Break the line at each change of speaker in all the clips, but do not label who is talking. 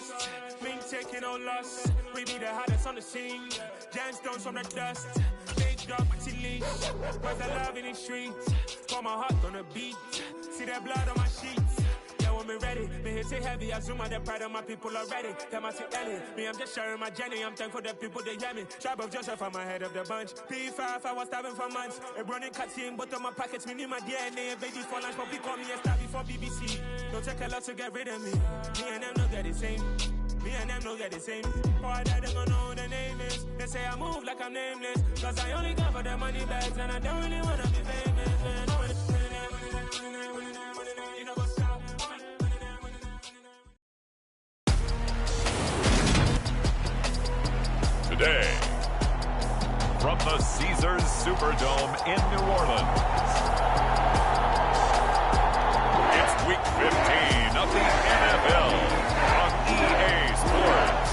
trust. Been taking no loss. We be the hottest on the scene. Gemstones from the dust. Big dog, leash. Where's the love in the streets? Pour my heart on the beat. See that blood on my sheets. Yeah, when me ready, me hit it heavy. I zoom out the pride of my people already. Tell my Ellie, me I'm just sharing my journey. I'm thankful that people they hear me. Tribe of Joseph, I'm ahead of the bunch. P5, I was starving for months. A running cutscene, but on my pockets, me need my DNA. Baby for lunch, but we call me a star before BBC. Don't take a lot to get rid of me. Me and them don't get the same. Me and them don't get the same. Boy, that they gonna know who the name is. They say I move like I'm nameless. Cause I only come for the money bags and I don't really wanna be famous.
Today, from the Caesars Superdome in New Orleans, it's Week 15 of the NFL on EA Sports.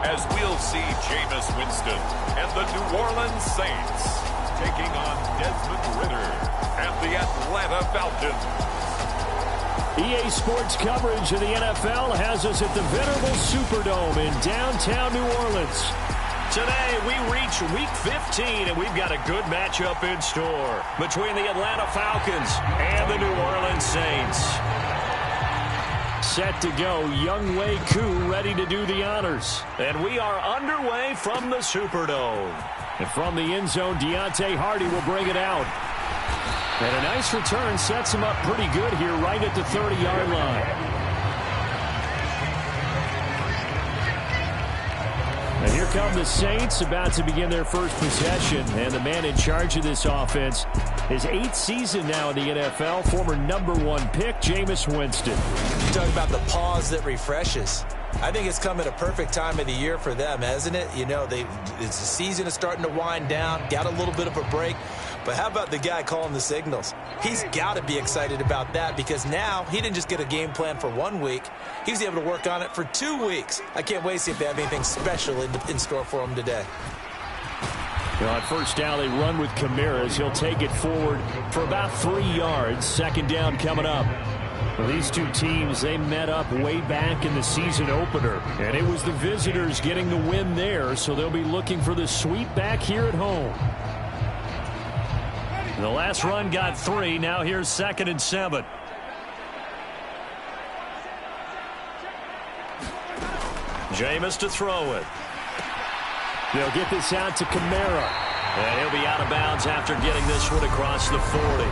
As we'll see Jameis Winston and the New Orleans Saints taking on Desmond Ridder and the Atlanta Falcons.
EA Sports coverage of the NFL has us at the venerable Superdome in downtown New Orleans. Today, we reach Week 15, and we've got a good matchup in store between the Atlanta Falcons and the New Orleans Saints. Set to go, Young Wei Koo ready to do the honors. And we are underway from the Superdome. And from the end zone, Deontay Hardy will bring it out. And a nice return sets him up pretty good here right at the 30-yard line. And here come the Saints about to begin their first possession. And the man in charge of this offense, his 8th season now in the NFL, former #1 pick, Jameis Winston.
You talk about the pause that refreshes. I think it's come at a perfect time of the year for them, hasn't it? You know, the season is starting to wind down, got a little bit of a break. But how about the guy calling the signals? He's got to be excited about that because now he didn't just get a game plan for 1 week. He was able to work on it for 2 weeks. I can't wait to see if they have anything special in store for him today.
You know, on first down, they run with Kamara. He'll take it forward for about 3 yards. Second down coming up. Well, these two teams, they met up way back in the season opener. And it was the visitors getting the win there, so they'll be looking for the sweep back here at home. The last run got 3. Now here's 2nd and 7. Jameis to throw it. They'll get this out to Kamara. And he'll be out of bounds after getting this one across the 40.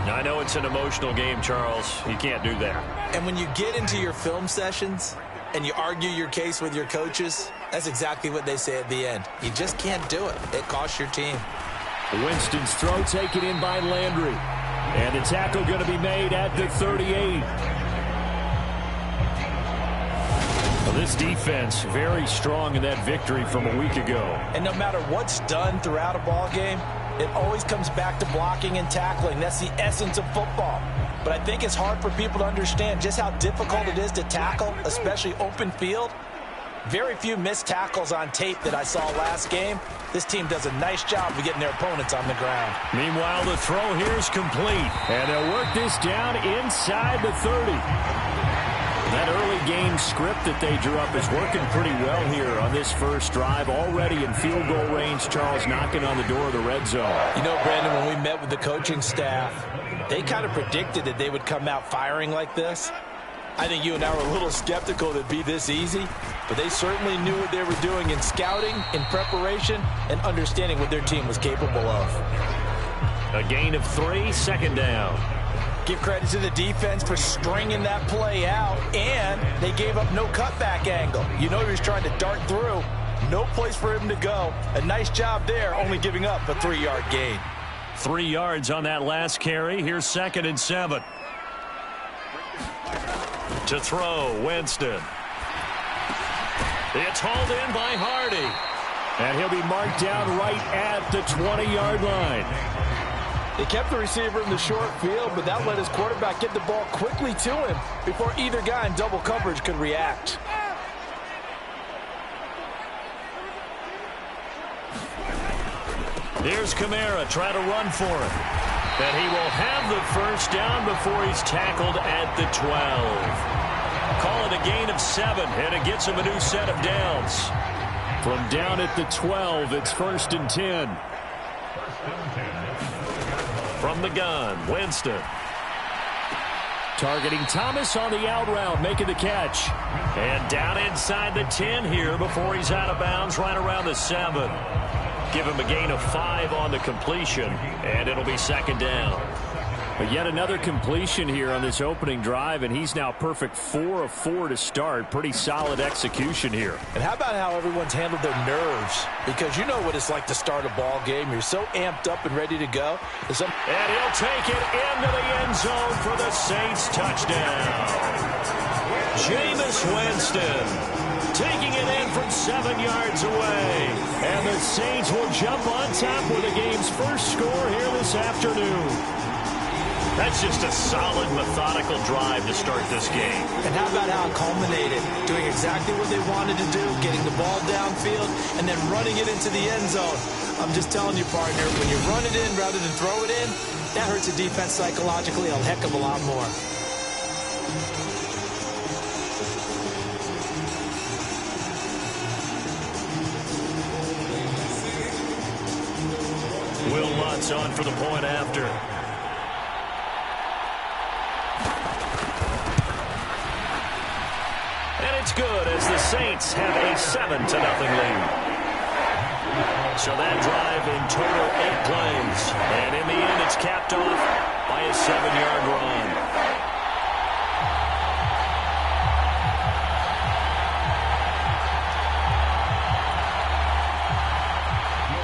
Now, I know it's an emotional game, Charles. You can't do that.
And when you get into your film sessions and you argue your case with your coaches, that's exactly what they say at the end. You just can't do it. It costs your team.
Winston's throw taken in by Landry. And the tackle going to be made at the 38. Well, this defense very strong in that victory from a week ago.
And no matter what's done throughout a ball game, it always comes back to blocking and tackling. That's the essence of football. But I think it's hard for people to understand just how difficult it is to tackle, especially open field. Very few missed tackles on tape that I saw last game. This team does a nice job of getting their opponents on the ground.
Meanwhile, the throw here is complete. And they'll work this down inside the 30. That early game script that they drew up is working pretty well here on this first drive. Already in field goal range, Charles knocking on the door of the red zone.
You know, Brandon, when we met with the coaching staff, they kind of predicted that they would come out firing like this. I think you and I were a little skeptical that it'd be this easy, but they certainly knew what they were doing in scouting, in preparation, and understanding what their team was capable of.
A gain of 3, 2nd down.
Give credit to the defense for stringing that play out, and they gave up no cutback angle. You know he was trying to dart through. No place for him to go. A nice job there, only giving up a 3-yard gain.
3 yards on that last carry. Here's 2nd and 7. To throw, Winston. It's hauled in by Hardy. And he'll be marked down right at the 20-yard line.
They kept the receiver in the short field, but that let his quarterback get the ball quickly to him before either guy in double coverage could react.
Here's Kamara trying to run for it. And he will have the first down before he's tackled at the 12. Call it a gain of 7, and it gets him a new set of downs. From down at the 12, it's 1st and 10. From the gun, Winston. Targeting Thomas on the out route, making the catch. And down inside the 10 here before he's out of bounds, right around the 7. Give him a gain of 5 on the completion, and it'll be 2nd down. But yet another completion here on this opening drive, and he's now perfect 4 of 4 to start. Pretty solid execution here.
And how about how everyone's handled their nerves? Because you know what it's like to start a ball game. You're so amped up and ready to go.
And he'll take it into the end zone for the Saints touchdown. Jameis Winston taking it in from 7 yards away. And the Saints will jump on top with the game's first score here this afternoon. That's just a solid, methodical drive to start this game.
And how about how it culminated? Doing exactly what they wanted to do, getting the ball downfield, and then running it into the end zone. I'm just telling you, partner, when you run it in rather than throw it in, that hurts a defense psychologically a heck of a lot more.
Will Lutz on for the point after. And it's good as the Saints have a 7-0 lead. So that drive in total 8 plays. And in the end, it's capped off by a 7-yard run.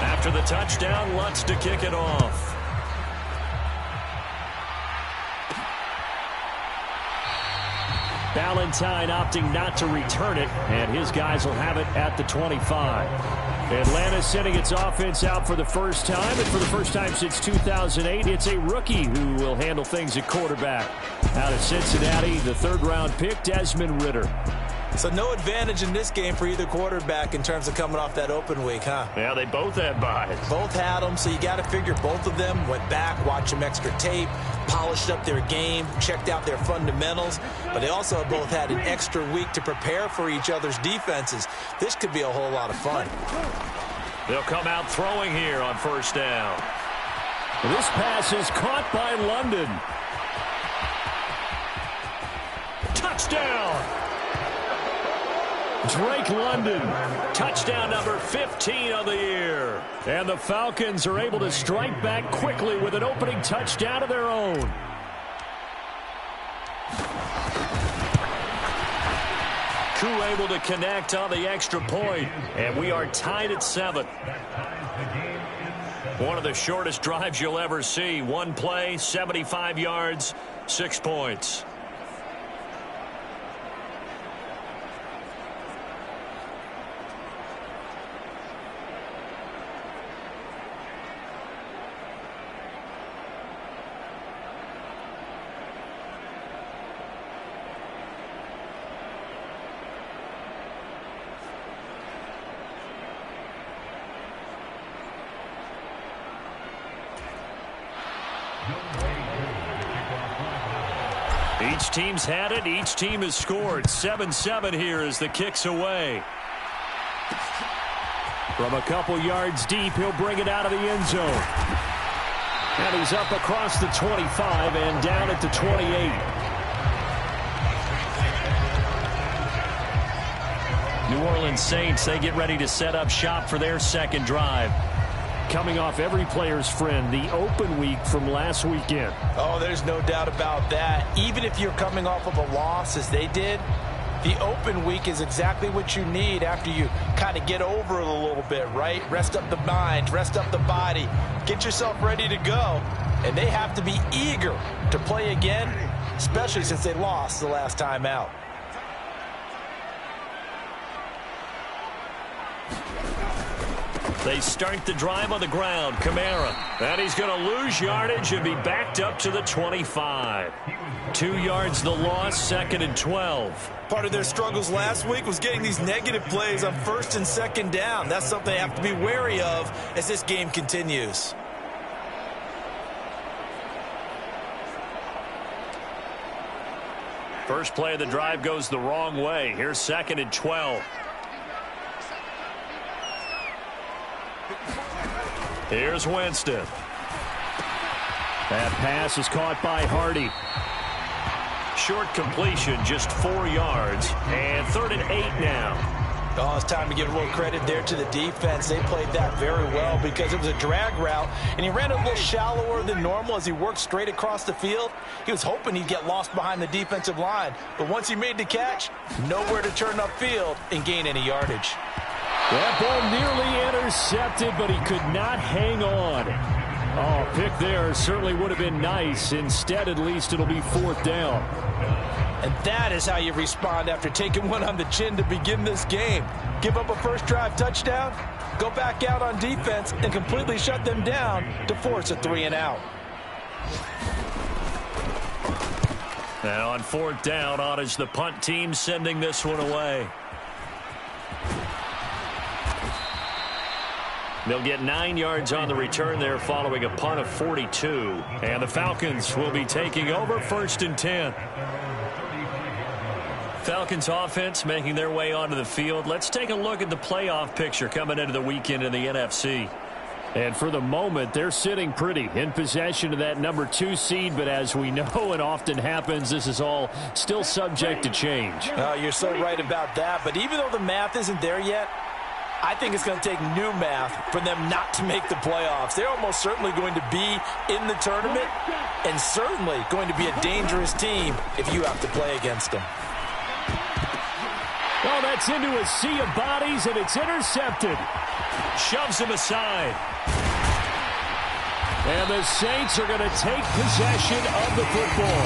After the touchdown, Lutz to kick it off. Valentine opting not to return it, and his guys will have it at the 25. Atlanta sending its offense out for the first time, and for the first time since 2008, it's a rookie who will handle things at quarterback. Out of Cincinnati, the 3rd-round pick, Desmond Ridder.
So no advantage in this game for either quarterback in terms of coming off that open week, huh?
Yeah, they both had buys.
Both had them, so you got to figure both of them went back, watched some extra tape, polished up their game, checked out their fundamentals, but they also both had an extra week to prepare for each other's defenses. This could be a whole lot of fun.
They'll come out throwing here on 1st down. This pass is caught by London. Touchdown! Drake London, touchdown number 15 of the year. And the Falcons are able to strike back quickly with an opening touchdown of their own. Koo able to connect on the extra point, and we are tied at 7. One of the shortest drives you'll ever see. One play, 75 yards, 6 points. Each team's had it. Each team has scored. 7-7 here as the kick's away. From a couple yards deep, he'll bring it out of the end zone. And he's up across the 25 and down at the 28. New Orleans Saints, they get ready to set up shop for their 2nd drive. Coming off every player's friend, the open week from last weekend.
Oh, there's no doubt about that. Even if you're coming off of a loss as they did, the open week is exactly what you need after you kind of get over it a little bit, right? Rest up the mind, rest up the body, get yourself ready to go. And they have to be eager to play again, especially since they lost the last time out.
They start the drive on the ground. Kamara. And he's going to lose yardage and be backed up to the 25. 2 yards the loss, 2nd and 12.
Part of their struggles last week was getting these negative plays on 1st and 2nd down. That's something they have to be wary of as this game continues.
First play of the drive goes the wrong way. Here's 2nd and 12. Here's Winston. That pass is caught by Hardy. Short completion, just 4 yards. And 3rd and 8 now.
Oh, it's time to give a little credit there to the defense. They played that very well because it was a drag route, and he ran a little shallower than normal as he worked straight across the field. He was hoping he'd get lost behind the defensive line, but once he made the catch, nowhere to turn upfield and gain any yardage.
That ball nearly intercepted, but he could not hang on. Oh, pick there certainly would have been nice. Instead, at least it'll be 4th down.
And that is how you respond after taking one on the chin to begin this game. Give up a first drive touchdown, go back out on defense, and completely shut them down to force a 3-and-out.
Now on 4th down, on is the punt team sending this one away. They'll get 9 yards on the return there following a punt of 42. And the Falcons will be taking over 1st and 10. Falcons offense making their way onto the field. Let's take a look at the playoff picture coming into the weekend in the NFC. And for the moment, they're sitting pretty in possession of that number 2 seed. But as we know and often happens, this is all still subject to change.
Oh, you're so right about that. But even though the math isn't there yet, I think it's going to take new math for them not to make the playoffs. They're almost certainly going to be in the tournament and certainly going to be a dangerous team if you have to play against them.
Well, that's into a sea of bodies, and it's intercepted. Shoves him aside. And the Saints are going to take possession of the football.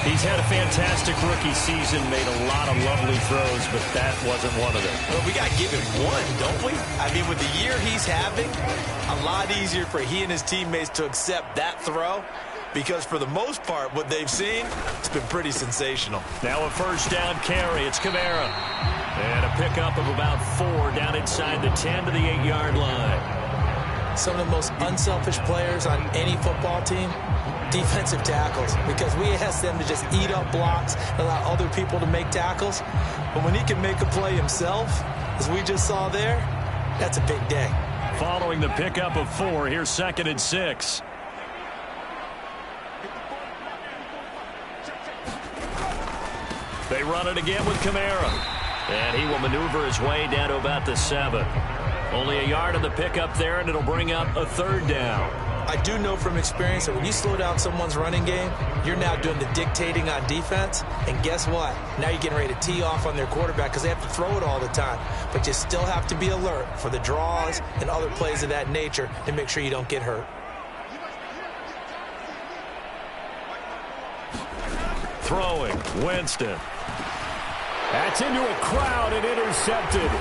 He's had a fantastic rookie season, made a lot of lovely throws, but that wasn't one of them.
Well, we got to give him one, don't we? I mean, with the year he's having, a lot easier for he and his teammates to accept that throw because for the most part, what they've seen, it's been pretty sensational.
Now a first down carry. It's Kamara. And a pickup of about 4 down inside the 10 to the 8-yard line.
Some of the most unselfish players on any football team, defensive tackles, because we ask them to just eat up blocks and allow other people to make tackles. But when he can make a play himself, as we just saw there, that's a big day.
Following the pickup of 4, here's 2nd and 6. They run it again with Kamara. And he will maneuver his way down to about the 7. Only a yard on the pickup there, and it'll bring up a 3rd down.
I do know from experience that when you slow down someone's running game, you're now doing the dictating on defense. And guess what? Now you're getting ready to tee off on their quarterback because they have to throw it all the time. But you still have to be alert for the draws and other plays of that nature to make sure you don't get hurt.
Throwing, Winston. That's into a crowd and intercepted.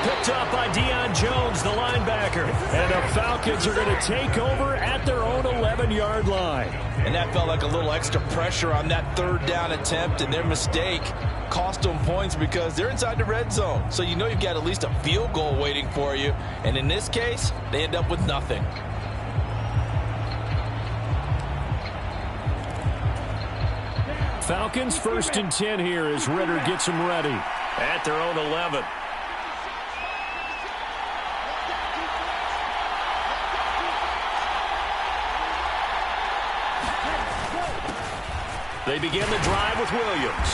Picked up by Deion Jones, the linebacker. And the Falcons are going to take over at their own 11-yard line.
And that felt like a little extra pressure on that 3rd down attempt, and their mistake cost them points because they're inside the red zone. So you know you've got at least a field goal waiting for you. And in this case, they end up with nothing.
Falcons 1st and 10 here as Ritter gets them ready at their own 11. They begin the drive with Williams.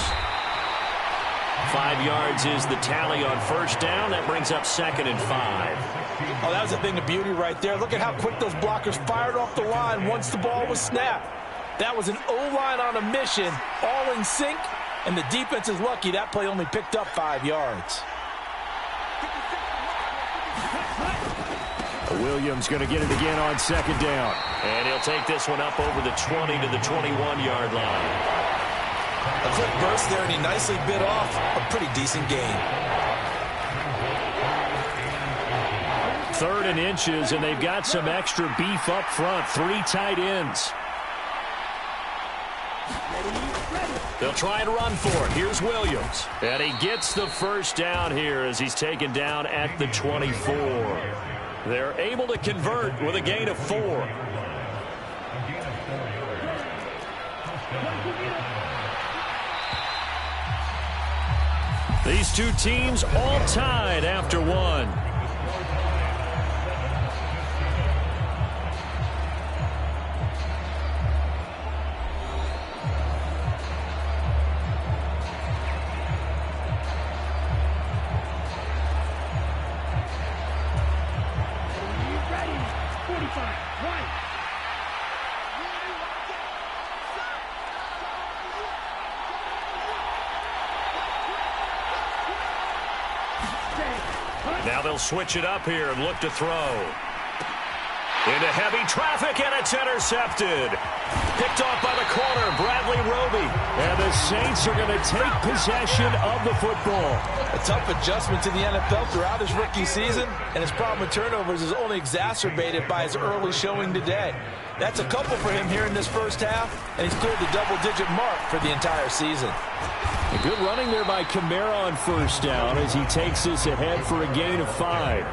5 yards is the tally on first down. That brings up 2nd and 5.
Oh, that was a thing of beauty right there. Look at how quick those blockers fired off the line once the ball was snapped. That was an O-line on a mission, all in sync, and the defense is lucky that play only picked up 5 yards.
Williams going to get it again on 2nd down. And he'll take this one up over the 20 to the 21-yard line.
A quick burst there, and he nicely bit off a pretty decent gain.
3rd and inches, and they've got some extra beef up front. 3 tight ends. They'll try and run for it. Here's Williams. And he gets the first down here as he's taken down at the 24. They're able to convert with a gain of 4. These two teams all tied after 1. Now they'll switch it up here and look to throw. Into heavy traffic, and it's intercepted. Picked off by the corner, Bradley Roby. And the Saints are going to take possession of the football.
A tough adjustment to the NFL throughout his rookie season, and his problem with turnovers is only exacerbated by his early showing today. That's a couple for him here in this first half, and he's cleared the double-digit mark for the entire season.
A good running there by Kamara on first down as he takes this ahead for a gain of 5.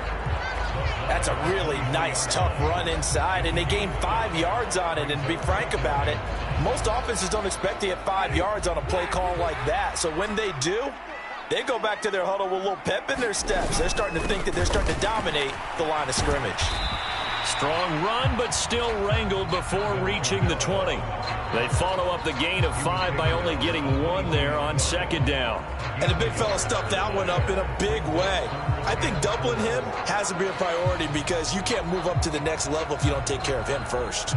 That's a really nice, tough run inside, and they gained 5 yards on it. And to be frank about it, most offenses don't expect to get 5 yards on a play call like that. So when they do, they go back to their huddle with a little pep in their steps. They're starting to think that they're starting to dominate the line of scrimmage.
Strong run, but still wrangled before reaching the 20. They follow up the gain of 5 by only getting 1 there on second down.
And the big fella stuffed that one up in a big way. I think doubling him has to be a priority because you can't move up to the next level if you don't take care of him first.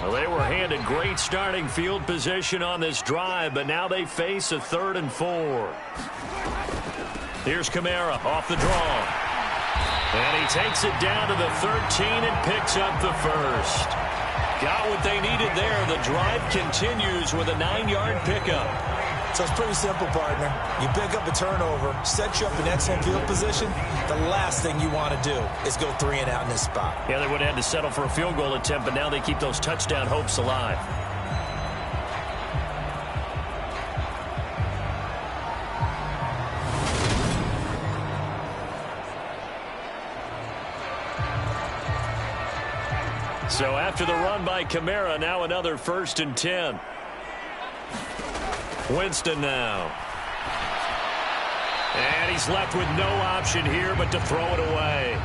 Well, they were handed great starting field position on this drive, but now they face a 3rd and 4. Here's Kamara off the draw. And he takes it down to the 13 and picks up the first. Got what they needed there. The drive continues with a 9-yard pickup.
So it's pretty simple, partner. You pick up a turnover, set you up in excellent field position. The last thing you want to do is go 3 and out in this spot.
Yeah, they would have had to settle for a field goal attempt, but now they keep those touchdown hopes alive. So after the run by Kamara, now another 1st and 10. Winston now. And he's left with no option here but to throw it away.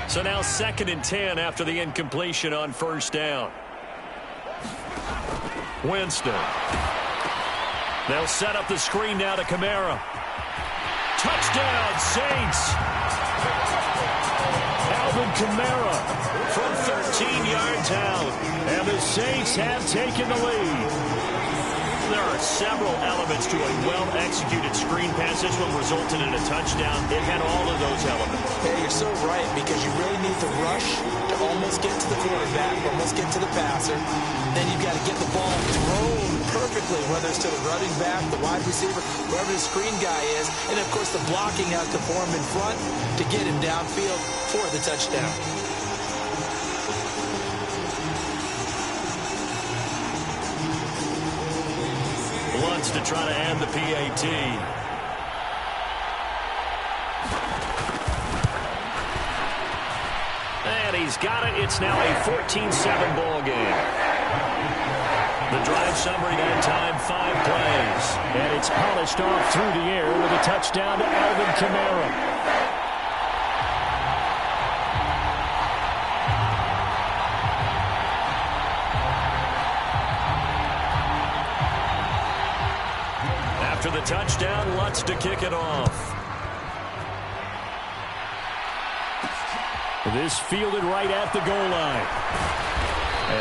So now 2nd and 10 after the incompletion on first down. Winston. They'll set up the screen now to Kamara. Touchdown, Saints. Alvin Kamara from 13 yards out. And the Saints have taken the lead. There are several elements to a well-executed screen pass. This one resulted in a touchdown. It had all of those elements.
Yeah, you're so right, because you really need the rush to almost get to the quarterback, almost get to the passer. Then you've got to get the ball thrown perfectly, whether it's to the running back, the wide receiver, wherever the screen guy is. And, of course, the blocking has to form in front to get him downfield for the touchdown.
Lutz to try to add the PAT. And he's got it. It's now a 14-7 ball game. The drive summary that time, 5 plays. And it's polished off through the air with a touchdown to Alvin Kamara. After the touchdown, Lutz to kick it off. This fielded right at the goal line.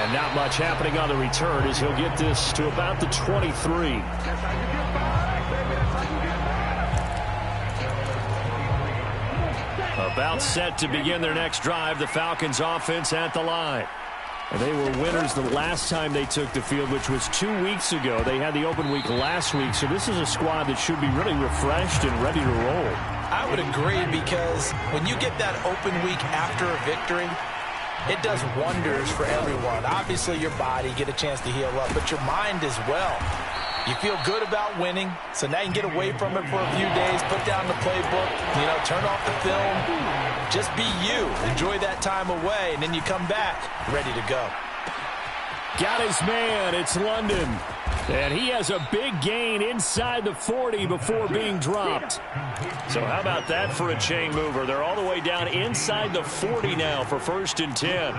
And not much happening on the return as he'll get this to about the 23. About set to begin their next drive, the Falcons offense at the line. And they were winners the last time they took the field, which was 2 weeks ago. They had the open week last week, so this is a squad that should be really refreshed and ready to roll.
I would agree, because when you get that open week after a victory, it does wonders for everyone. Obviously, your body, get a chance to heal up, but your mind as well. You feel good about winning, so now you can get away from it for a few days, put down the playbook, turn off the film, just be you. Enjoy that time away, and then you come back ready to go.
Got his man. It's London. And he has a big gain inside the 40 before being dropped. So how about that for a chain mover? They're all the way down inside the 40 now for 1st and 10.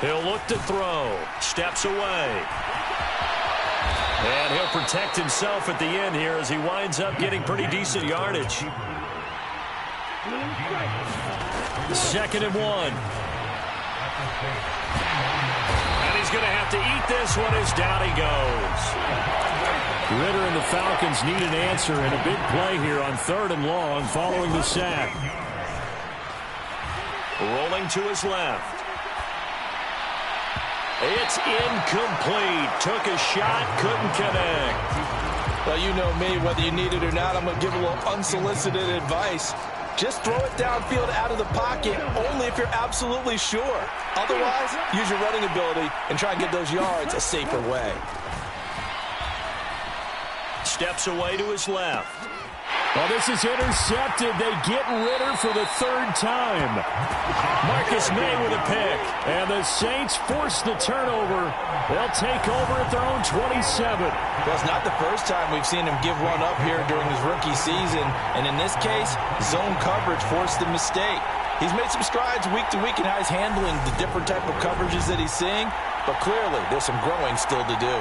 He'll look to throw. Steps away. And he'll protect himself at the end here as he winds up getting pretty decent yardage. 2nd and 1. And he's going to have to eat this one as down he goes. Ritter and the Falcons need an answer, and a big play here on 3rd and long following the sack. Rolling to his left. It's incomplete. Took a shot, couldn't connect.
Well, you know me, whether you need it or not, I'm going to give a little unsolicited advice. Just throw it downfield out of the pocket, only if you're absolutely sure. Otherwise, use your running ability and try and get those yards a safer way.
Steps away to his left. Well, this is intercepted. They get Ritter for the 3rd time. Marcus May with a pick. And the Saints force the turnover. They'll take over at their own 27.
Well, it's not the first time we've seen him give one up here during his rookie season. And in this case, zone coverage forced the mistake. He's made some strides week to week in how he's handling the different type of coverages that he's seeing. But clearly, there's some growing still to do.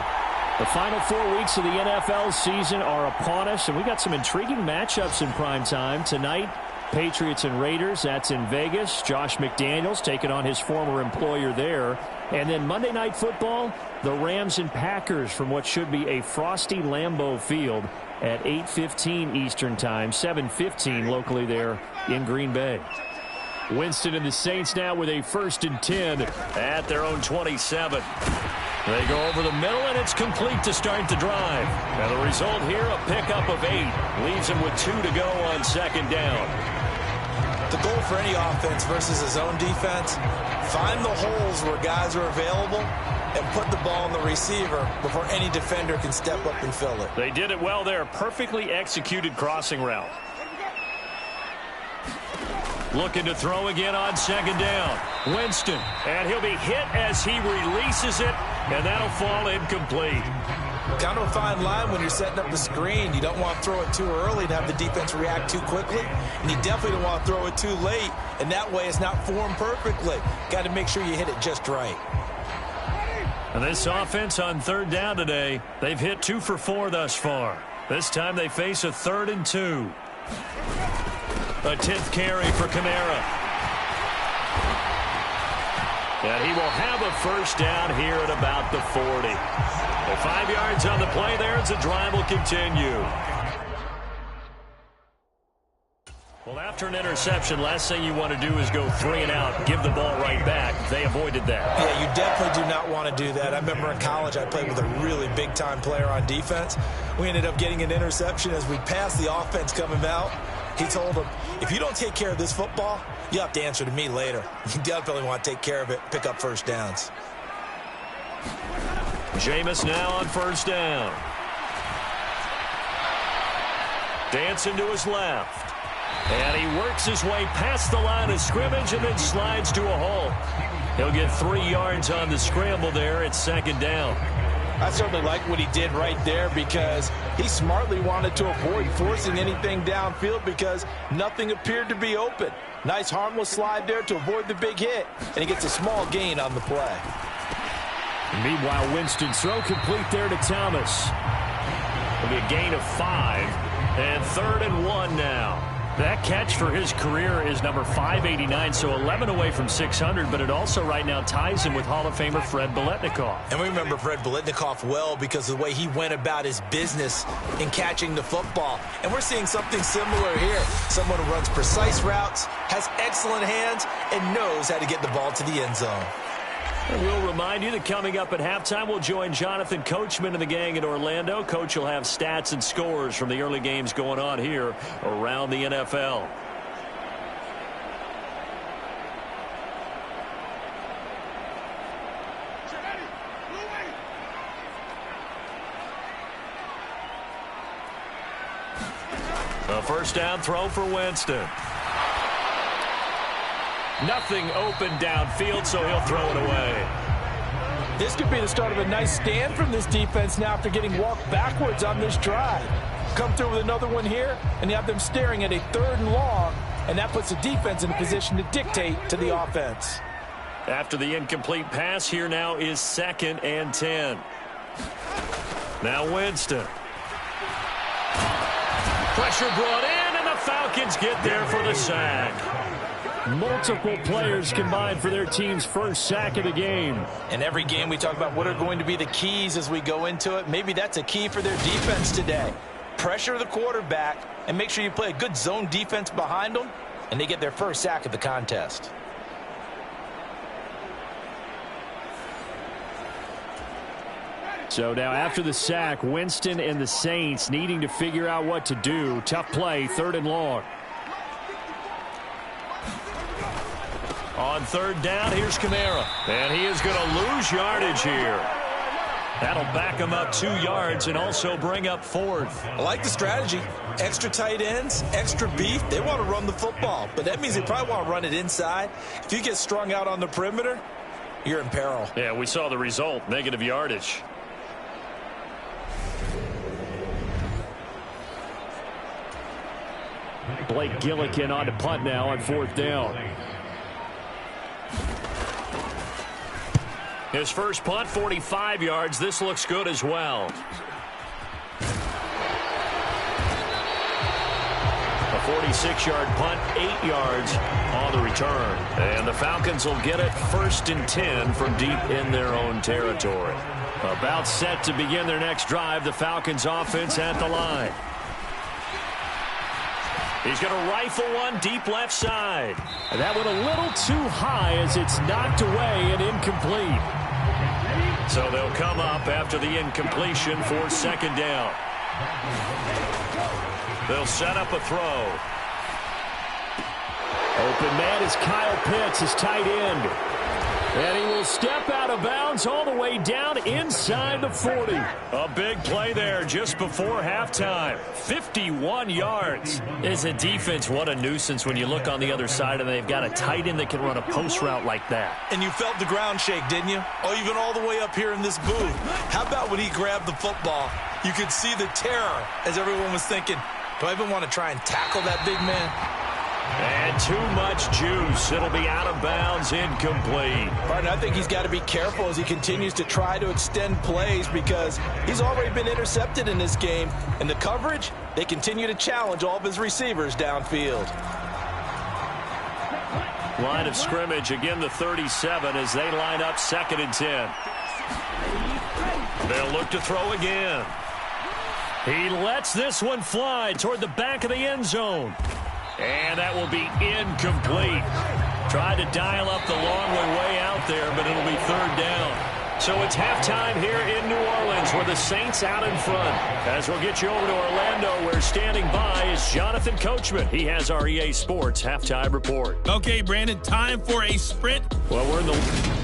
The final 4 weeks of the NFL season are upon us, and we got some intriguing matchups in prime time. Tonight, Patriots and Raiders, that's in Vegas. Josh McDaniels taking on his former employer there. And then Monday Night Football, the Rams and Packers from what should be a frosty Lambeau Field at 8:15 Eastern Time, 7:15 locally there in Green Bay. Winston and the Saints now with a 1st and 10 at their own 27. They go over the middle, and it's complete to start the drive. Now the result here, a pickup of 8. Leaves him with 2 to go on 2nd down.
The goal for any offense versus a zone defense, find the holes where guys are available and put the ball on the receiver before any defender can step up and fill it.
They did it well there. Perfectly executed crossing route. Looking to throw again on 2nd down. Winston, and he'll be hit as he releases it, and that'll fall incomplete.
Kind of a fine line when you're setting up the screen. You don't want to throw it too early and have the defense react too quickly, and you definitely don't want to throw it too late, and that way it's not formed perfectly. Got to make sure you hit it just right.
And this offense on 3rd down today, they've hit 2 for 4 thus far. This time they face a 3rd and 2. A 10th carry for Kamara. And he will have a 1st down here at about the 40. 5 yards on the play there as the drive will continue. Well, after an interception, last thing you want to do is go 3 and out, give the ball right back. They avoided that.
Yeah, you definitely do not want to do that. I remember in college I played with a really big-time player on defense. We ended up getting an interception as we passed the offense coming out. He told him, if you don't take care of this football, you have to answer to me later. You definitely want to take care of it, pick up 1st downs.
Jameis now on 1st down. Dancing to his left. And he works his way past the line of scrimmage and then slides to a hole. He'll get 3 yards on the scramble there at 2nd down.
I certainly like what he did right there because he smartly wanted to avoid forcing anything downfield because nothing appeared to be open. Nice harmless slide there to avoid the big hit, and he gets a small gain on the play.
Meanwhile, Winston's throw complete there to Thomas. It'll be a gain of 5, and 3rd and 1 now. That catch for his career is number 589, so 11 away from 600, but it also right now ties him with Hall of Famer Fred Biletnikoff.
And we remember Fred Biletnikoff well because of the way he went about his business in catching the football. And we're seeing something similar here. Someone who runs precise routes, has excellent hands, and knows how to get the ball to the end zone.
And we'll remind you that coming up at halftime, we'll join Jonathan Coachman and the gang in Orlando. Coach will have stats and scores from the early games going on here around the NFL. A first down throw for Winston. Nothing open downfield, so he'll throw it away.
This could be the start of a nice stand from this defense now after getting walked backwards on this drive. Come through with another one here, and you have them staring at a 3rd and long, and that puts the defense in a position to dictate to the offense.
After the incomplete pass, here now is 2nd and 10. Now Winston. Pressure brought in, and the Falcons get there for the sack. Multiple players combined for their team's first sack of the game.
In every game, we talk about what are going to be the keys as we go into it. Maybe that's a key for their defense today. Pressure the quarterback and make sure you play a good zone defense behind them, and they get their first sack of the contest.
So now after the sack, Winston and the Saints needing to figure out what to do. Tough play, 3rd and long. On 3rd down, here's Kamara. And he is going to lose yardage here. That'll back him up 2 yards and also bring up 4th.
I like the strategy. Extra tight ends, extra beef. They want to run the football, but that means they probably want to run it inside. If you get strung out on the perimeter, you're in peril.
Yeah, we saw the result, negative yardage. Blake Gillikin on to punt now on 4th down. His first punt, 45 yards. This looks good as well. A 46-yard punt, 8 yards on the return. And the Falcons will get it 1st and 10 from deep in their own territory. About set to begin their next drive. The Falcons offense at the line. He's going to rifle one deep left side. And that went a little too high as it's knocked away and incomplete. So they'll come up after the incompletion for 2nd down. They'll set up a throw. Open man is Kyle Pitts, his tight end. And he will step out of bounds all the way down inside the 40. A big play there just before halftime. 51 yards. As a defense, what a nuisance when you look on the other side and they've got a tight end that can run a post route like that.
And you felt the ground shake, didn't you? Oh, even all the way up here in this booth. How about when he grabbed the football? You could see the terror as everyone was thinking, do I even want to try and tackle that big man?
And too much juice. It'll be out of bounds, incomplete.
Partner, I think he's got to be careful as he continues to try to extend plays because he's already been intercepted in this game. And the coverage, they continue to challenge all of his receivers downfield.
Line of scrimmage, again the 37 as they line up 2nd and 10. They'll look to throw again. He lets this one fly toward the back of the end zone. And that will be incomplete. Tried to dial up the long way out there, but it'll be 3rd down. So it's halftime here in New Orleans with the Saints out in front. As we'll get you over to Orlando, where standing by is Jonathan Coachman. He has our EA Sports halftime report.
Okay, Brandon, time for a sprint.
Well, we're in the...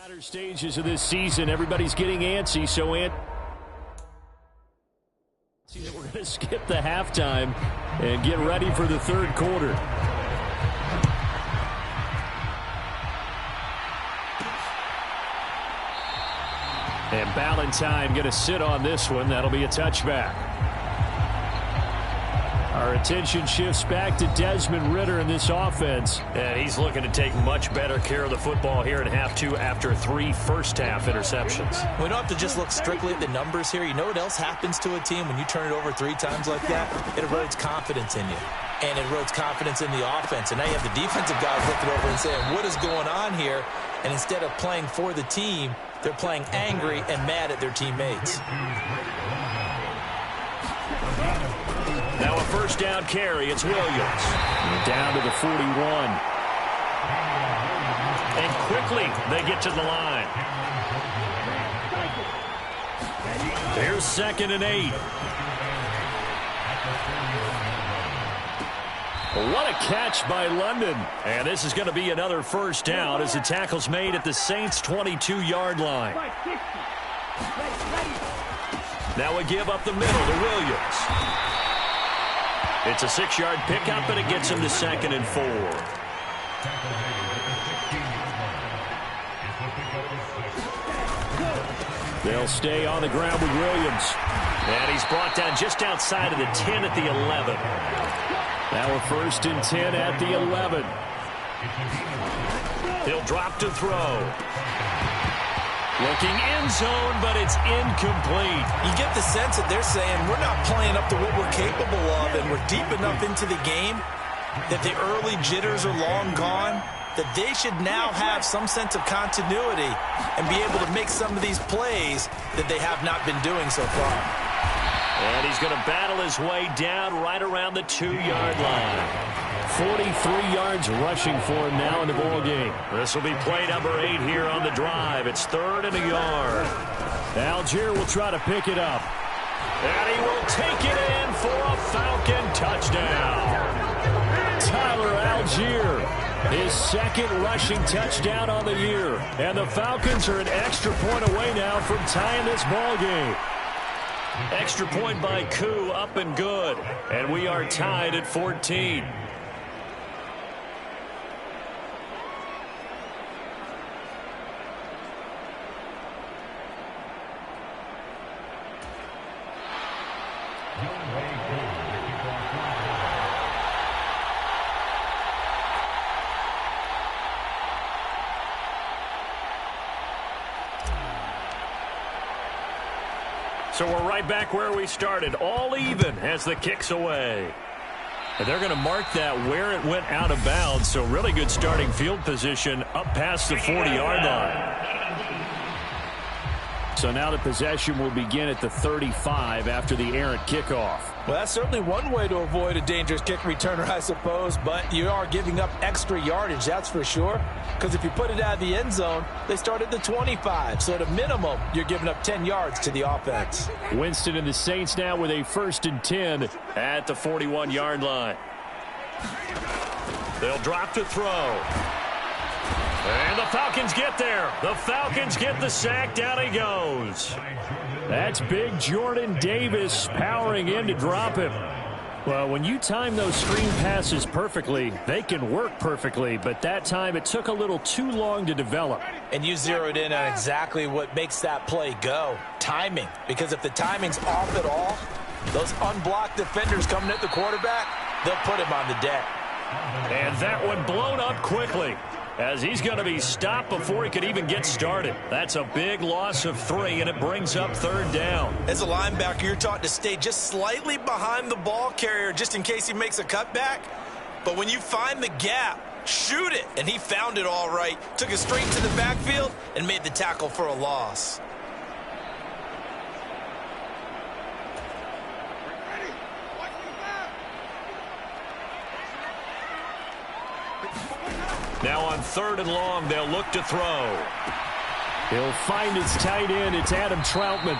Latter stages of this season, everybody's getting antsy, so we're going to skip the halftime and get ready for the third quarter. And Ballantyne going to sit on this one. That'll be a touchback. Our attention shifts back to Desmond Ridder in this offense.
And he's looking to take much better care of the football here in half two after 3 first-half interceptions.
We don't have to just look strictly at the numbers here. You know what else happens to a team when you turn it over 3 times like that? It erodes confidence in you. And it erodes confidence in the offense. And now you have the defensive guys looking over and saying, what is going on here? And instead of playing for the team, they're playing angry and mad at their teammates.
Now a first down carry. It's Williams. Down to the 41.
And quickly they get to the line.
Here's 2nd and 8. What a catch by London. And this is going to be another first down as the tackle's made at the Saints' 22-yard line. Now we give up the middle to Williams. It's a 6-yard pickup, and it gets him to 2nd and 4. They'll stay on the ground with Williams. And he's brought down just outside of the 10 at the 11. Now a 1st and 10 at the 11.
He'll drop to throw.
Looking end zone, but it's incomplete.
You get the sense that they're saying we're not playing up to what we're capable of, and we're deep enough into the game that the early jitters are long gone, that they should now have some sense of continuity and be able to make some of these plays that they have not been doing so far.
And he's going to battle his way down right around the 2-yard line. 43 yards rushing for him now in the ball game.
This will be play number 8 here on the drive. It's 3rd and a yard.
Algier will try to pick it up. And he will take it in for a Falcon touchdown. Tyler Algier, his 2nd rushing touchdown on the year. And the Falcons are an extra point away now from tying this ball game.
Extra point by Koo, up and good.
And we are tied at 14.
So we're right back where we started, all even as the kick's away.
And they're going to mark that where it went out of bounds, so really good starting field position up past the 40-yard line. So now the possession will begin at the 35 after the errant kickoff.
Well, that's certainly one way to avoid a dangerous kick returner, I suppose, but you are giving up extra yardage, that's for sure, because if you put it out of the end zone, they start at the 25, so at a minimum, you're giving up 10 yards to the offense.
Winston and the Saints now with a 1st and 10 at the 41-yard line.
They'll drop to throw. And the Falcons get there. The Falcons get the sack. Down he goes.
That's big Jordan Davis powering in to drop him. Well, when you time those screen passes perfectly, they can work perfectly, but that time it took a little too long to develop.
And you zeroed in on exactly what makes that play go. Timing. Because if the timing's off at all, those unblocked defenders coming at the quarterback, they'll put him on the deck.
And that one blown up quickly, as he's going to be stopped before he could even get started. That's a big loss of 3, and it brings up 3rd down.
As a linebacker, you're taught to stay just slightly behind the ball carrier just in case he makes a cutback. But when you find the gap, shoot it. And he found it all right. Took it straight to the backfield and made the tackle for a loss.
Now on 3rd and long, they'll look to throw.
He'll find his tight end. It's Adam Troutman.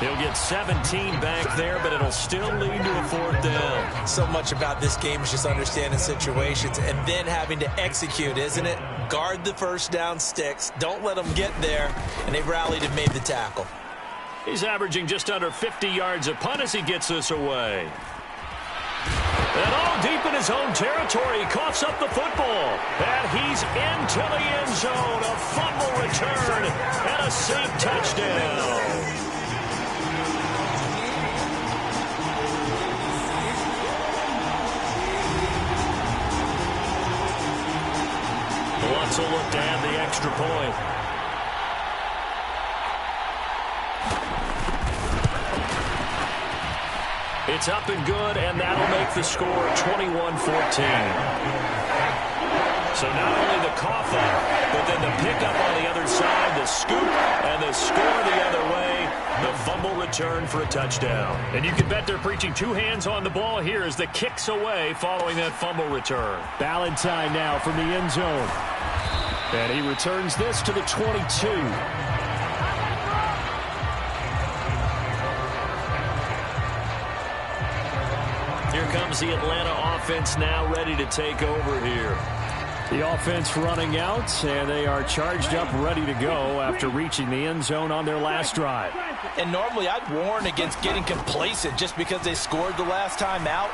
He'll get 17 back there, but it'll still lead to a 4th down.
So much about this game is just understanding situations and then having to execute, isn't it? guard the first down sticks. Don't let them get there. And they've rallied and made the tackle.
He's averaging just under 50 yards a punt as he gets this away. And all deep in his own territory, he coughs up the football. And he's into the end zone. A fumble return and a safe touchdown. Lutz will look to add the extra point. It's up and good, and that'll make the score 21-14. So not only the cough up, but then the pickup on the other side, the scoop, and the score the other way, the fumble return for a touchdown. And you can bet they're preaching two hands on the ball here as the kick's away following that fumble return.
Ballantyne now from the end zone. And he returns this to the 22.
Here comes the Atlanta offense now ready to take over here.
The offense running out, and they are charged up, ready to go after reaching the end zone on their last drive.
And normally I'd warn against getting complacent just because they scored the last time out.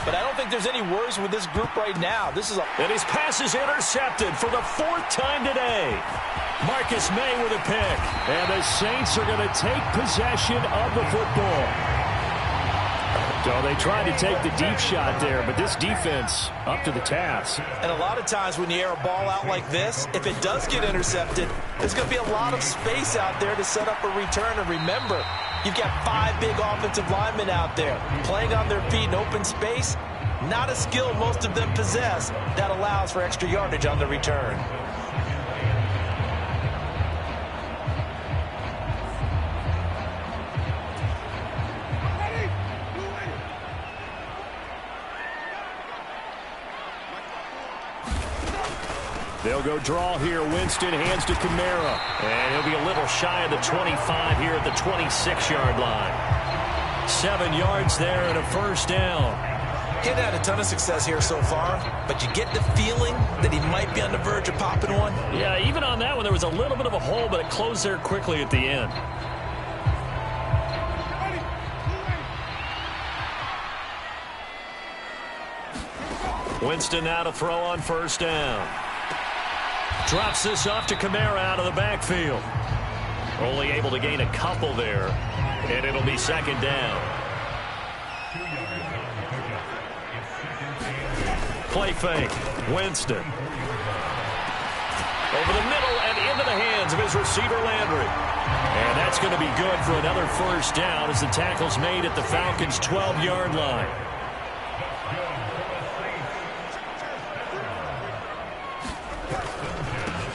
But I don't think there's any worries with this group right now.
And his pass is intercepted for the fourth time today. Marcus May with a pick.
And the Saints are going to take possession of the football. So they tried to take the deep shot there, but this defense up to the task.
And a lot of times when you air a ball out like this, if it does get intercepted, there's going to be a lot of space out there to set up a return. And remember, you've got 5 big offensive linemen out there playing on their feet in open space. Not a skill most of them possess that allows for extra yardage on the return.
They'll go draw here. Winston hands to Kamara.
And he'll be a little shy of the 25 here at the 26-yard line. 7 yards there and a first down.
He'd had a ton of success here so far, but you get the feeling that he might be on the verge of popping one.
Yeah, even on that one, there was a little bit of a hole, but it closed there quickly at the end. Winston now to throw on first down. Drops this off to Kamara out of the backfield. Only able to gain a couple there, and it'll be second down. Play fake. Winston. Over the middle and into the hands of his receiver, Landry. And that's going to be good for another first down as the tackle's made at the Falcons' 12-yard line.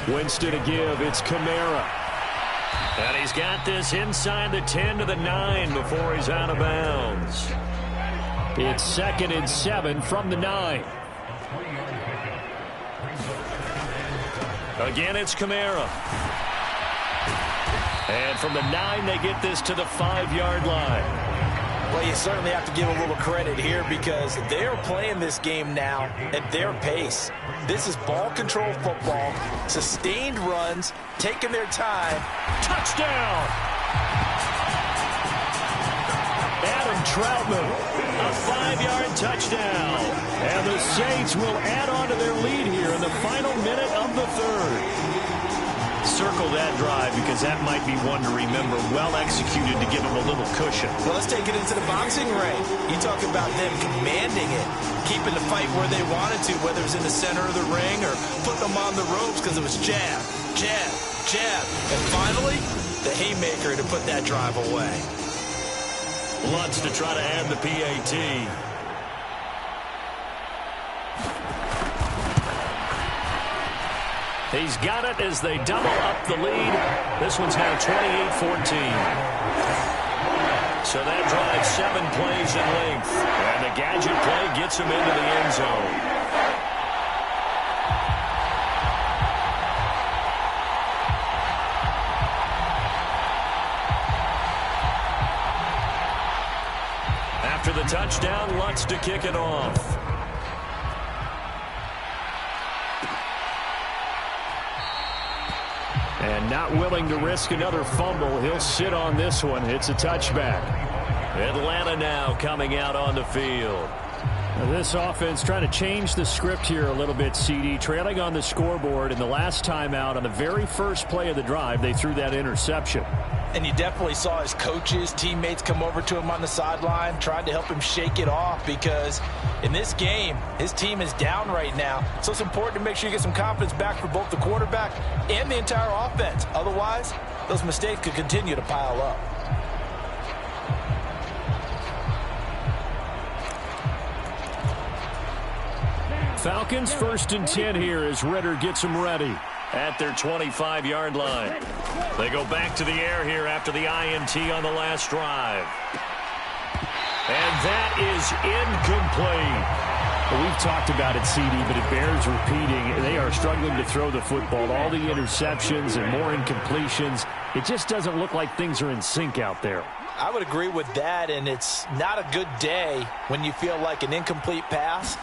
Winston to give. It's Kamara.
And he's got this inside the 10 to the 9 before he's out of bounds.
It's 2nd and 7 from the 9.
Again, it's Kamara. And from the 9, they get this to the 5-yard line.
Well, you certainly have to give a little credit here because they're playing this game now at their pace. This is ball control football, sustained runs, taking their time.
Touchdown!
Adam Troutman,
a 5-yard touchdown.
And the Saints will add on to their lead here in the final minute of the third.
Circle that drive because that might be one to remember. Well executed to give them a little cushion.
Well, let's take it into the boxing ring. You talk about them commanding it, keeping the fight where they wanted to, whether it was in the center of the ring or putting them on the ropes because it was jab, jab, jab. And finally, the haymaker to put that drive away.
Lutz to try to add the PAT. He's got it as they double up the lead. This one's now 28-14. So that drives 7 plays in length. And the gadget play gets him into the end zone. After the touchdown, Lutz to kick it off.
And not willing to risk another fumble. He'll sit on this one. It's a touchback.
Atlanta now coming out on the field.
Now this offense trying to change the script here a little bit, CD. Trailing on the scoreboard, and the last time out on the very first play of the drive, they threw that interception.
And you definitely saw his coaches, teammates come over to him on the sideline, tried to help him shake it off, because in this game, his team is down right now. So it's important to make sure you get some confidence back for both the quarterback and the entire offense. Otherwise, those mistakes could continue to pile up.
Falcons 1st and 10 here as Ritter gets them ready.
At their 25-yard line. They go back to the air here after the INT on the last drive. And that is incomplete.
Well, we've talked about it, CD, but it bears repeating. They are struggling to throw the football. All the interceptions and more incompletions. It just doesn't look like things are in sync out there.
I would agree with that, and it's not a good day when you feel like an incomplete pass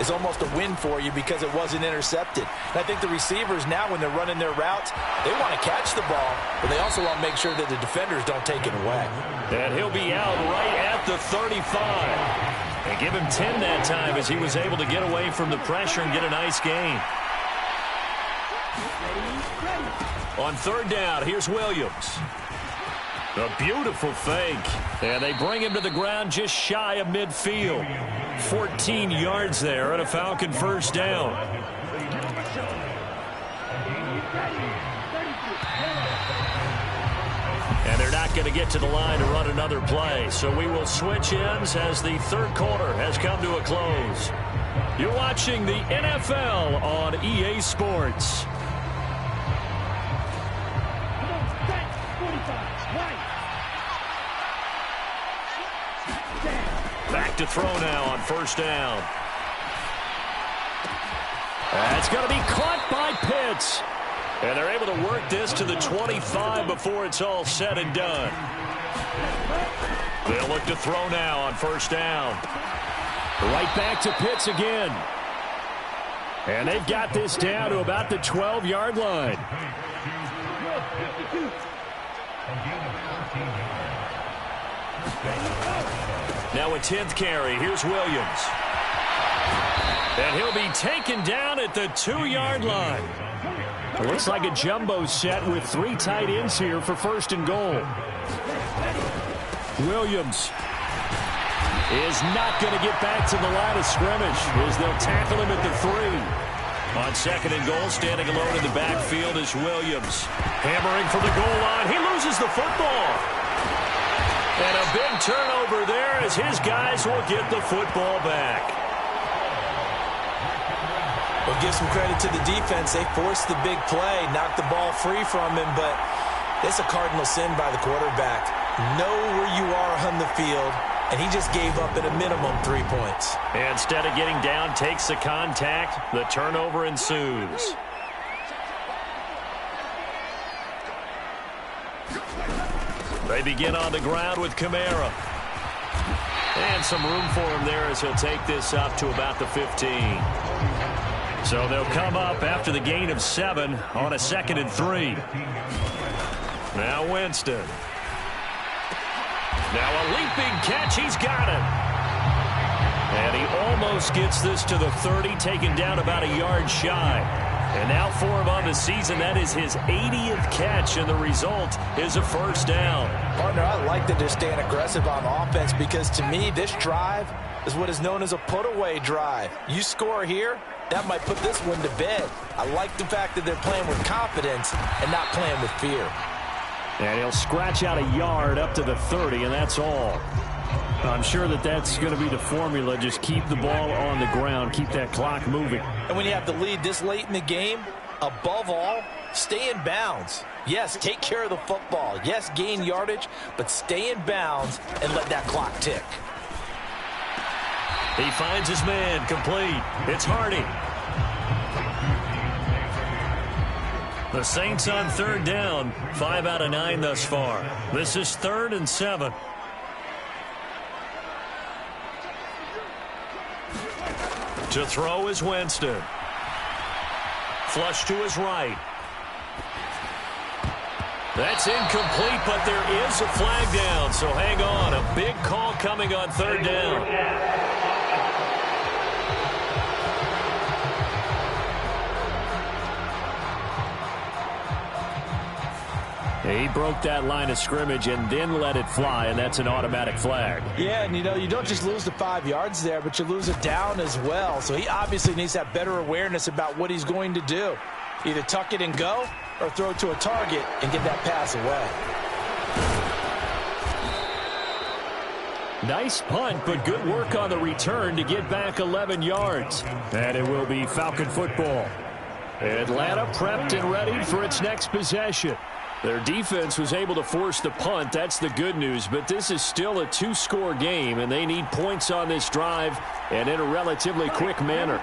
is almost a win for you because it wasn't intercepted. And I think the receivers now, when they're running their routes, they want to catch the ball, but they also want to make sure that the defenders don't take it away.
And he'll be out right at the 35. And give him 10 that time as he was able to get away from the pressure and get a nice gain. On 3rd down, here's Williams. A beautiful fake. And they bring him to the ground just shy of midfield. 14 yards there and a Falcon 1st down. And they're not going to get to the line to run another play. So we will switch ends as the 3rd quarter has come to a close. You're watching the NFL on EA Sports. Back to throw now on 1st down.
It's going to be caught by Pitts.
And they're able to work this to the 25 before it's all said and done. They'll look to throw now on 1st down.
Right back to Pitts again. And they've got this down to about the 12-yard line.
Now a 10th carry. Here's Williams. And he'll be taken down at the 2-yard line.
It looks like a jumbo set with 3 tight ends here for 1st and goal. Williams is not going to get back to the line of scrimmage as they'll tackle him at the 3.
On 2nd and goal, standing alone in the backfield is Williams. Hammering for the goal line. He loses the football. And a big turnover there as his guys will get the football back.
Well, give some credit to the defense. They forced the big play, knocked the ball free from him, but it's a cardinal sin by the quarterback. Know where you are on the field, and he just gave up at a minimum 3 points.
And instead of getting down, takes the contact. The turnover ensues. They begin on the ground with Kamara. And some room for him there as he'll take this up to about the 15. So they'll come up after the gain of 7 on a 2nd and 3. Now Winston. Now a leaping catch. He's got it. And he almost gets this to the 30, taken down about a yard shy. And now for him on the season, that is his 80th catch, and the result is a 1st down.
Partner, I like that they're staying aggressive on offense because, to me, this drive is what is known as a put-away drive. You score here, that might put this one to bed. I like the fact that they're playing with confidence and not playing with fear.
And he'll scratch out a yard up to the 30, and that's all. I'm sure that that's going to be the formula. Just keep the ball on the ground. Keep that clock moving.
And when you have the lead this late in the game, above all, stay in bounds. Yes, take care of the football. Yes, gain yardage, but stay in bounds and let that clock tick.
He finds his man complete. It's Hardy. The Saints on 3rd down. 5 out of 9 thus far. This is 3rd and 7. To throw is Winston. Flush to his right. That's incomplete, but there is a flag down, so hang on. A big call coming on third down.
He broke that line of scrimmage and then let it fly, and that's an automatic flag.
Yeah, and you don't just lose the 5 yards there, but you lose it down as well. So he obviously needs to have better awareness about what he's going to do. Either tuck it and go or throw it to a target and get that pass away.
Nice punt, but good work on the return to get back 11 yards. And it will be Falcon football. Atlanta prepped and ready for its next possession. Their defense was able to force the punt. That's the good news. But this is still a two-score game, and they need points on this drive and in a relatively quick manner.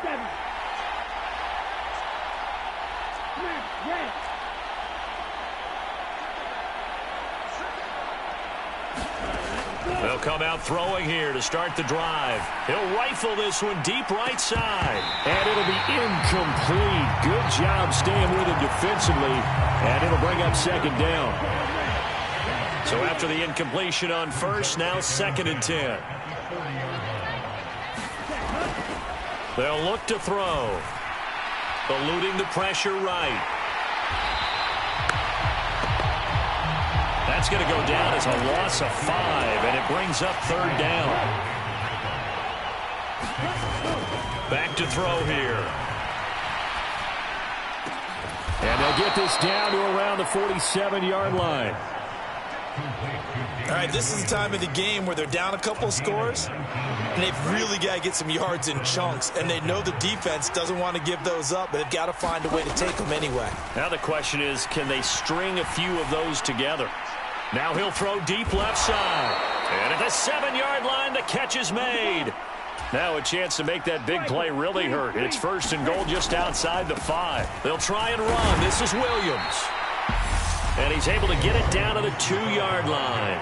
They'll come out throwing here to start the drive. He'll rifle this one deep right side.
And it'll be incomplete. Good job staying with him defensively. And it'll bring up second down.
So after the incompletion on first, now 2nd and 10. They'll look to throw. Eluding the pressure right. That's going to go down as a loss of 5, and it brings up third down. Back to throw here.
And they'll get this down to around the 47-yard line.
All right, this is the time of the game where they're down a couple scores, and they've really got to get some yards in chunks, and they know the defense doesn't want to give those up, but they've got to find a way to take them anyway.
Now the question is, can they string a few of those together? Now he'll throw deep left side. And at the 7-yard line, the catch is made. Now a chance to make that big play really hurt. It's 1st and goal just outside the 5. They'll try and run. This is Williams. And he's able to get it down to the 2-yard line.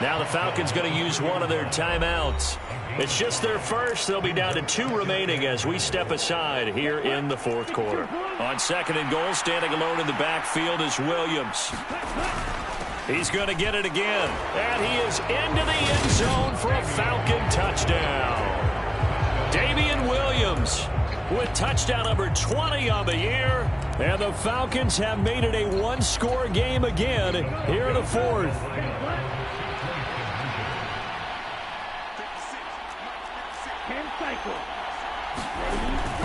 Now the Falcons going to use one of their timeouts. It's just their first. They'll be down to 2 remaining as we step aside here in the 4th quarter. On 2nd and goal, standing alone in the backfield is Williams. He's going to get it again. And he is into the end zone for a Falcon touchdown. Damian Williams with touchdown number 20 on the year.
And the Falcons have made it a one-score game again here in the 4th.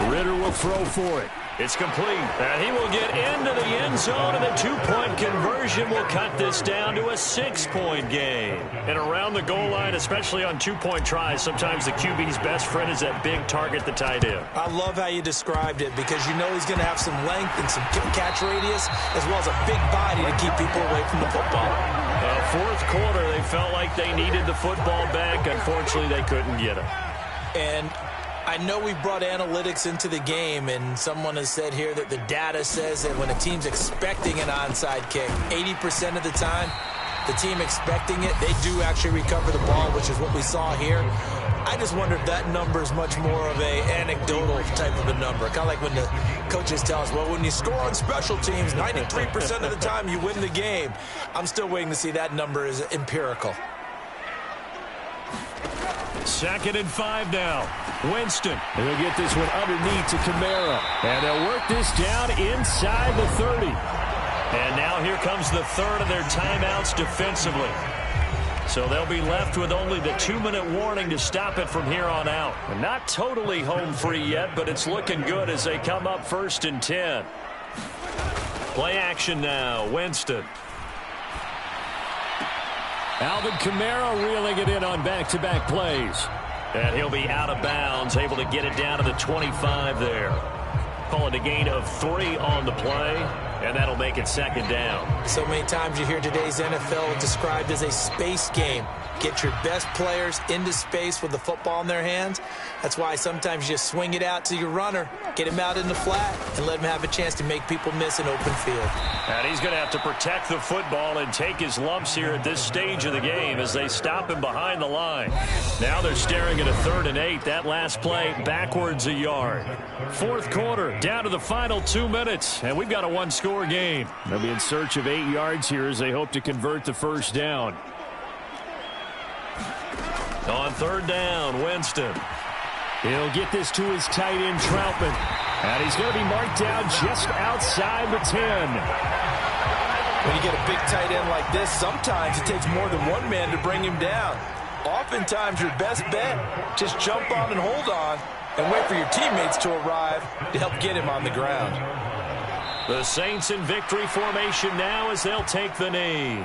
Ritter will throw for it.
It's complete. And he will get into the end zone, and the 2-point conversion will cut this down to a 6-point game. And around the goal line, especially on 2-point tries, sometimes the QB's best friend is that big target, the tight end.
I love how you described it because you know he's going to have some length and some catch radius as well as a big body to keep people away from the football.
4th quarter, they felt like they needed the football back. Unfortunately, they couldn't get it.
And I know we brought analytics into the game, and someone has said here that the data says that when a team's expecting an onside kick, 80% of the time, the team expecting it, they do actually recover the ball, which is what we saw here. I just wonder if that number is much more of a anecdotal type of a number. Kind of like when the coaches tell us, well, when you score on special teams, 93% of the time you win the game. I'm still waiting to see that number is empirical.
2nd and 5 now. Winston.
He'll get this one underneath to Kamara. And they'll work this down inside the 30.
And now here comes the 3rd of their timeouts defensively. So they'll be left with only the 2-minute warning to stop it from here on out. And not totally home free yet, but it's looking good as they come up 1st and 10. Play action now. Winston.
Alvin Kamara reeling it in on back-to-back plays.
And he'll be out of bounds, able to get it down to the 25 there. Call it a gain of 3 on the play, and that'll make it 2nd down.
So many times you hear today's NFL described as a space game. Get your best players into space with the football in their hands. That's why sometimes you just swing it out to your runner, get him out in the flat, and let him have a chance to make people miss an open field.
And he's going to have to protect the football and take his lumps here at this stage of the game as they stop him behind the line. Now they're staring at a 3rd and 8. That last play backwards a yard. 4th quarter, down to the final 2 minutes, and we've got a one-score
score game. They'll be in search of 8 yards here as they hope to convert the first down.
On third down, Winston.
He'll get this to his tight end, Troutman. And he's going to be marked down just outside the 10.
When you get a big tight end like this, sometimes it takes more than one man to bring him down. Oftentimes, your best bet, just jump on and hold on and wait for your teammates to arrive to help get him on the ground.
The Saints in victory formation now as they'll take the knee.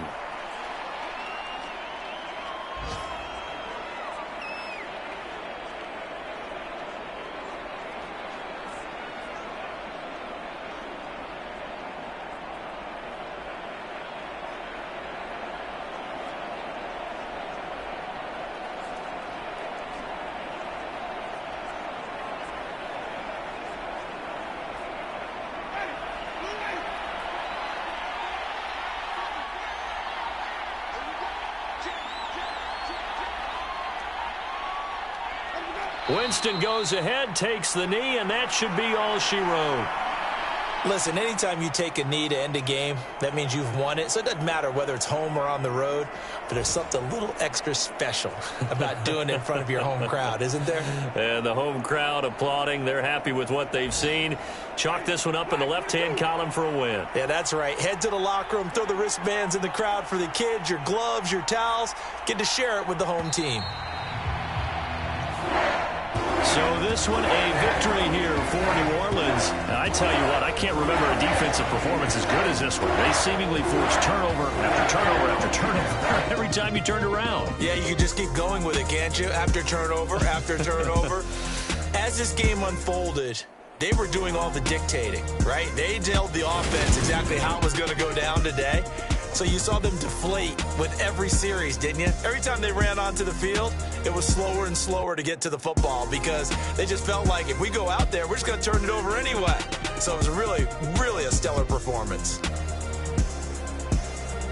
Winston goes ahead, takes the knee, and that should be all she wrote.
Listen, anytime you take a knee to end a game, that means you've won it. So it doesn't matter whether it's home or on the road, but there's something a little extra special about doing it in front of your home crowd, isn't there?
And the home crowd applauding. They're happy with what they've seen. Chalk this one up in the left-hand column for a win.
Yeah, that's right. Head to the locker room, throw the wristbands in the crowd for the kids, your gloves, your towels. Get to share it with the home team.
So this one a victory here for New Orleans.
Now, I tell you what, I can't remember a defensive performance as good as this one. They seemingly forced turnover after turnover after turnover every time you turned around.
Yeah, you can just keep going with it, can't you? After turnover, after turnover. As this game unfolded, they were doing all the dictating, right? They told the offense exactly how it was going to go down today. So you saw them deflate with every series, didn't you? Every time they ran onto the field, it was slower and slower to get to the football because they just felt like if we go out there, we're just going to turn it over anyway. So it was really, really a stellar performance.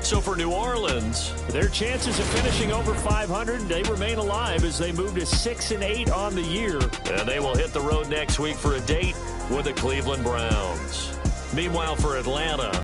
So for New Orleans,
their chances of finishing over 500, they remain alive as they move to 6-8 on the year.
And they will hit the road next week for a date with the Cleveland Browns. Meanwhile, for Atlanta,